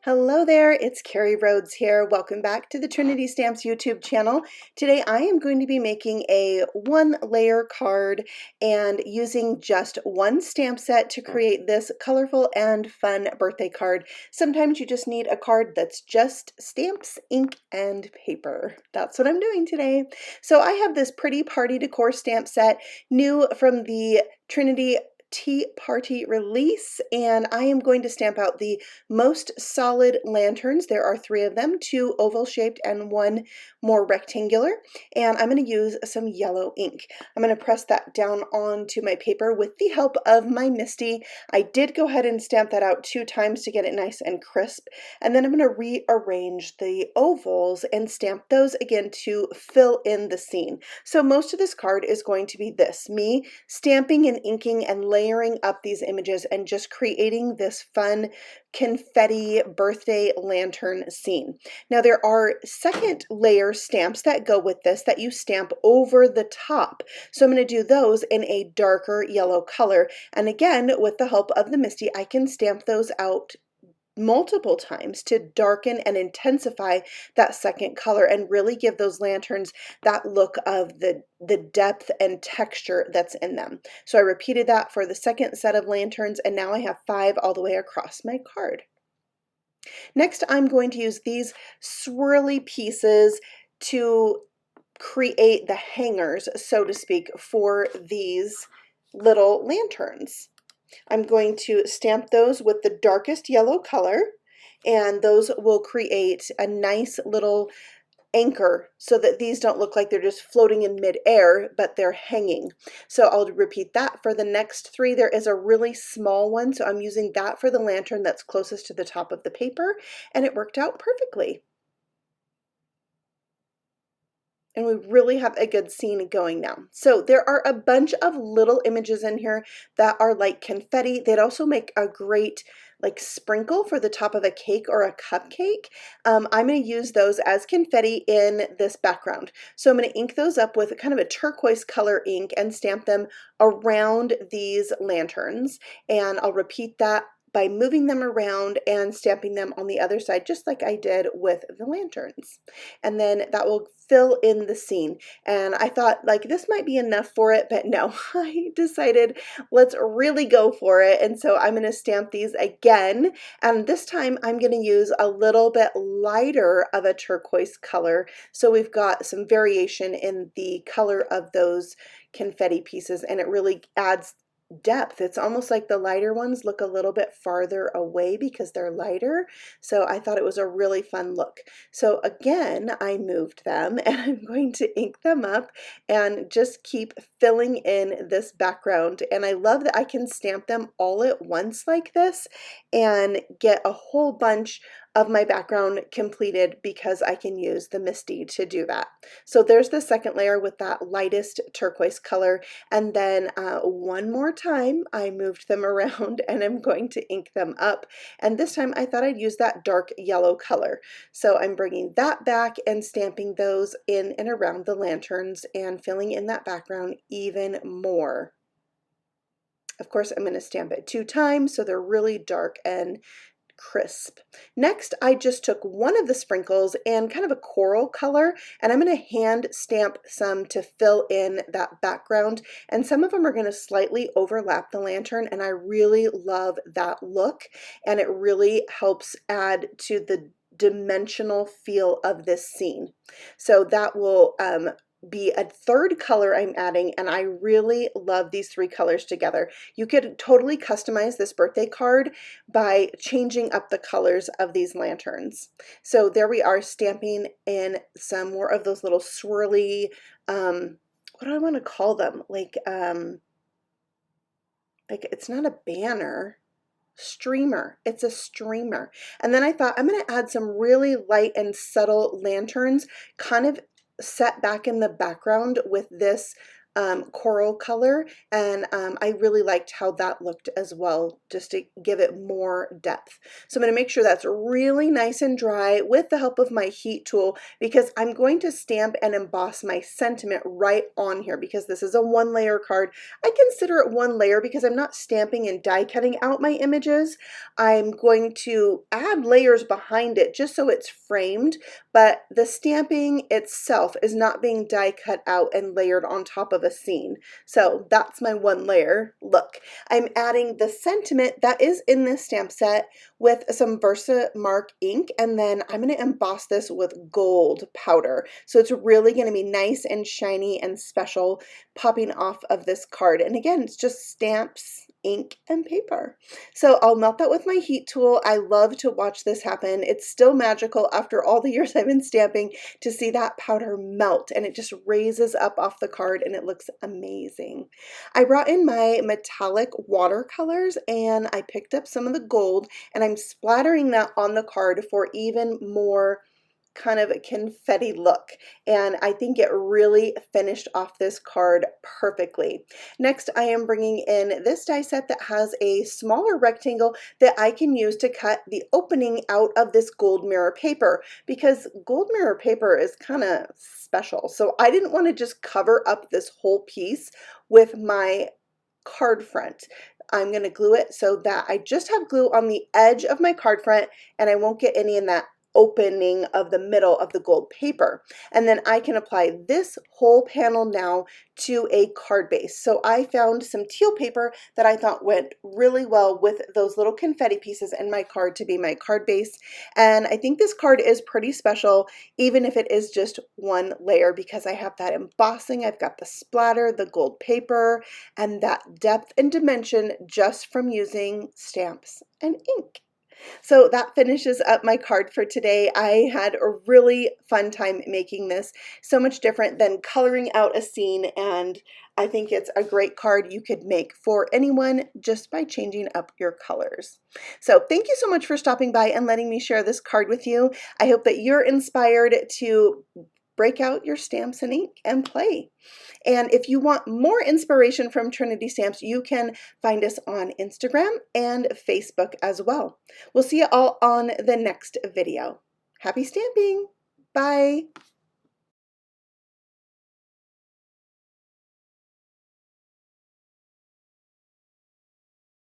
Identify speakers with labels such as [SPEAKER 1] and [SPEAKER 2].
[SPEAKER 1] Hello there, it's Carrie Rhodes here. Welcome back to the Trinity Stamps YouTube channel. Today I am going to be making a one-layer card and using just one stamp set to create this colorful and fun birthday card. Sometimes you just need a card that's just stamps, ink, and paper. That's what I'm doing today. So I have this Pretty Party Decor stamp set, new from the Trinity Tea Party release, and I am going to stamp out the most solid lanterns. There are 3 of them, 2 oval shaped and 1 more rectangular, and I'm going to use some yellow ink. I'm going to press that down onto my paper with the help of my Misty. I did go ahead and stamp that out 2 times to get it nice and crisp, and then I'm going to rearrange the ovals and stamp those again to fill in the scene. So most of this card is going to be this, me stamping and inking and layering up these images and just creating this fun confetti birthday lantern scene. Now there are second layer stamps that go with this that you stamp over the top. So I'm going to do those in a darker yellow color. And again, with the help of the Misty, I can stamp those out multiple times to darken and intensify that second color and really give those lanterns that look of the depth and texture that's in them. So I repeated that for the second set of lanterns, and now I have 5 all the way across my card. Next, I'm going to use these swirly pieces to create the hangers, so to speak, for these little lanterns. I'm going to stamp those with the darkest yellow color, and those will create a nice little anchor so that these don't look like they're just floating in midair, but they're hanging. So I'll repeat that for the next 3. There is a really small one, so I'm using that for the lantern that's closest to the top of the paper, and it worked out perfectly. And we really have a good scene going now. So there are a bunch of little images in here that are like confetti. They'd also make a great like sprinkle for the top of a cake or a cupcake. I'm going to use those as confetti in this background. So I'm going to ink those up with kind of a turquoise color ink and stamp them around these lanterns. And I'll repeat that by moving them around and stamping them on the other side, just like I did with the lanterns. And then that will fill in the scene. And I thought like this might be enough for it, but no, I decided let's really go for it. And so I'm going to stamp these again. And this time I'm going to use a little bit lighter of a turquoise color. So we've got some variation in the color of those confetti pieces, and it really adds depth. It's almost like the lighter ones look a little bit farther away because they're lighter. So I thought it was a really fun look. So again, I moved them and I'm going to ink them up and just keep filling in this background. And I love that I can stamp them all at once like this and get a whole bunch of my background completed because I can use the Misty to do that. So there's the second layer with that lightest turquoise color, and then one more time I moved them around and I'm going to ink them up, and this time I thought I'd use that dark yellow color. So I'm bringing that back and stamping those in and around the lanterns and filling in that background even more. Of course, I'm going to stamp it 2 times so they're really dark and crisp. Next, I just took one of the sprinkles and kind of a coral color, and I'm going to hand stamp some to fill in that background, and some of them are going to slightly overlap the lantern, and I really love that look, and it really helps add to the dimensional feel of this scene. So that will be a third color I'm adding, and I really love these 3 colors together. You could totally customize this birthday card by changing up the colors of these lanterns. So there we are, stamping in some more of those little swirly, what do I want to call them? Like it's not a banner. Streamer. It's a streamer. And then I thought I'm going to add some really light and subtle lanterns kind of set back in the background with this coral color, and I really liked how that looked as well, just to give it more depth. So I'm going to make sure that's really nice and dry with the help of my heat tool, because I'm going to stamp and emboss my sentiment right on here, because this is a 1-layer card. I consider it 1 layer because I'm not stamping and die cutting out my images. I'm going to add layers behind it just so it's framed, but the stamping itself is not being die cut out and layered on top of a scene. So that's my 1-layer look. I'm adding the sentiment that is in this stamp set with some Versamark ink, and then I'm going to emboss this with gold powder. So it's really going to be nice and shiny and special popping off of this card. And again, it's just stamps, ink, and paper. So I'll melt that with my heat tool. I love to watch this happen. It's still magical after all the years I've been stamping to see that powder melt, and it just raises up off the card and it looks amazing. I brought in my metallic watercolors and I picked up some of the gold, and I'm splattering that on the card for even more kind of a confetti look, and I think it really finished off this card perfectly. Next, I am bringing in this die set that has a smaller rectangle that I can use to cut the opening out of this gold mirror paper, because gold mirror paper is kind of special. So I didn't want to just cover up this whole piece with my card front. I'm going to glue it so that I just have glue on the edge of my card front and I won't get any in that opening of the middle of the gold paper. And then I can apply this whole panel now to a card base. So I found some teal paper that I thought went really well with those little confetti pieces in my card to be my card base. And I think this card is pretty special, even if it is just 1 layer, because I have that embossing, I've got the splatter, the gold paper, and that depth and dimension just from using stamps and ink. So that finishes up my card for today. I had a really fun time making this, so much different than coloring out a scene, and I think it's a great card you could make for anyone just by changing up your colors. So thank you so much for stopping by and letting me share this card with you. I hope that you're inspired to break out your stamps and ink and play. And if you want more inspiration from Trinity Stamps, you can find us on Instagram and Facebook as well. We'll see you all on the next video. Happy stamping! Bye!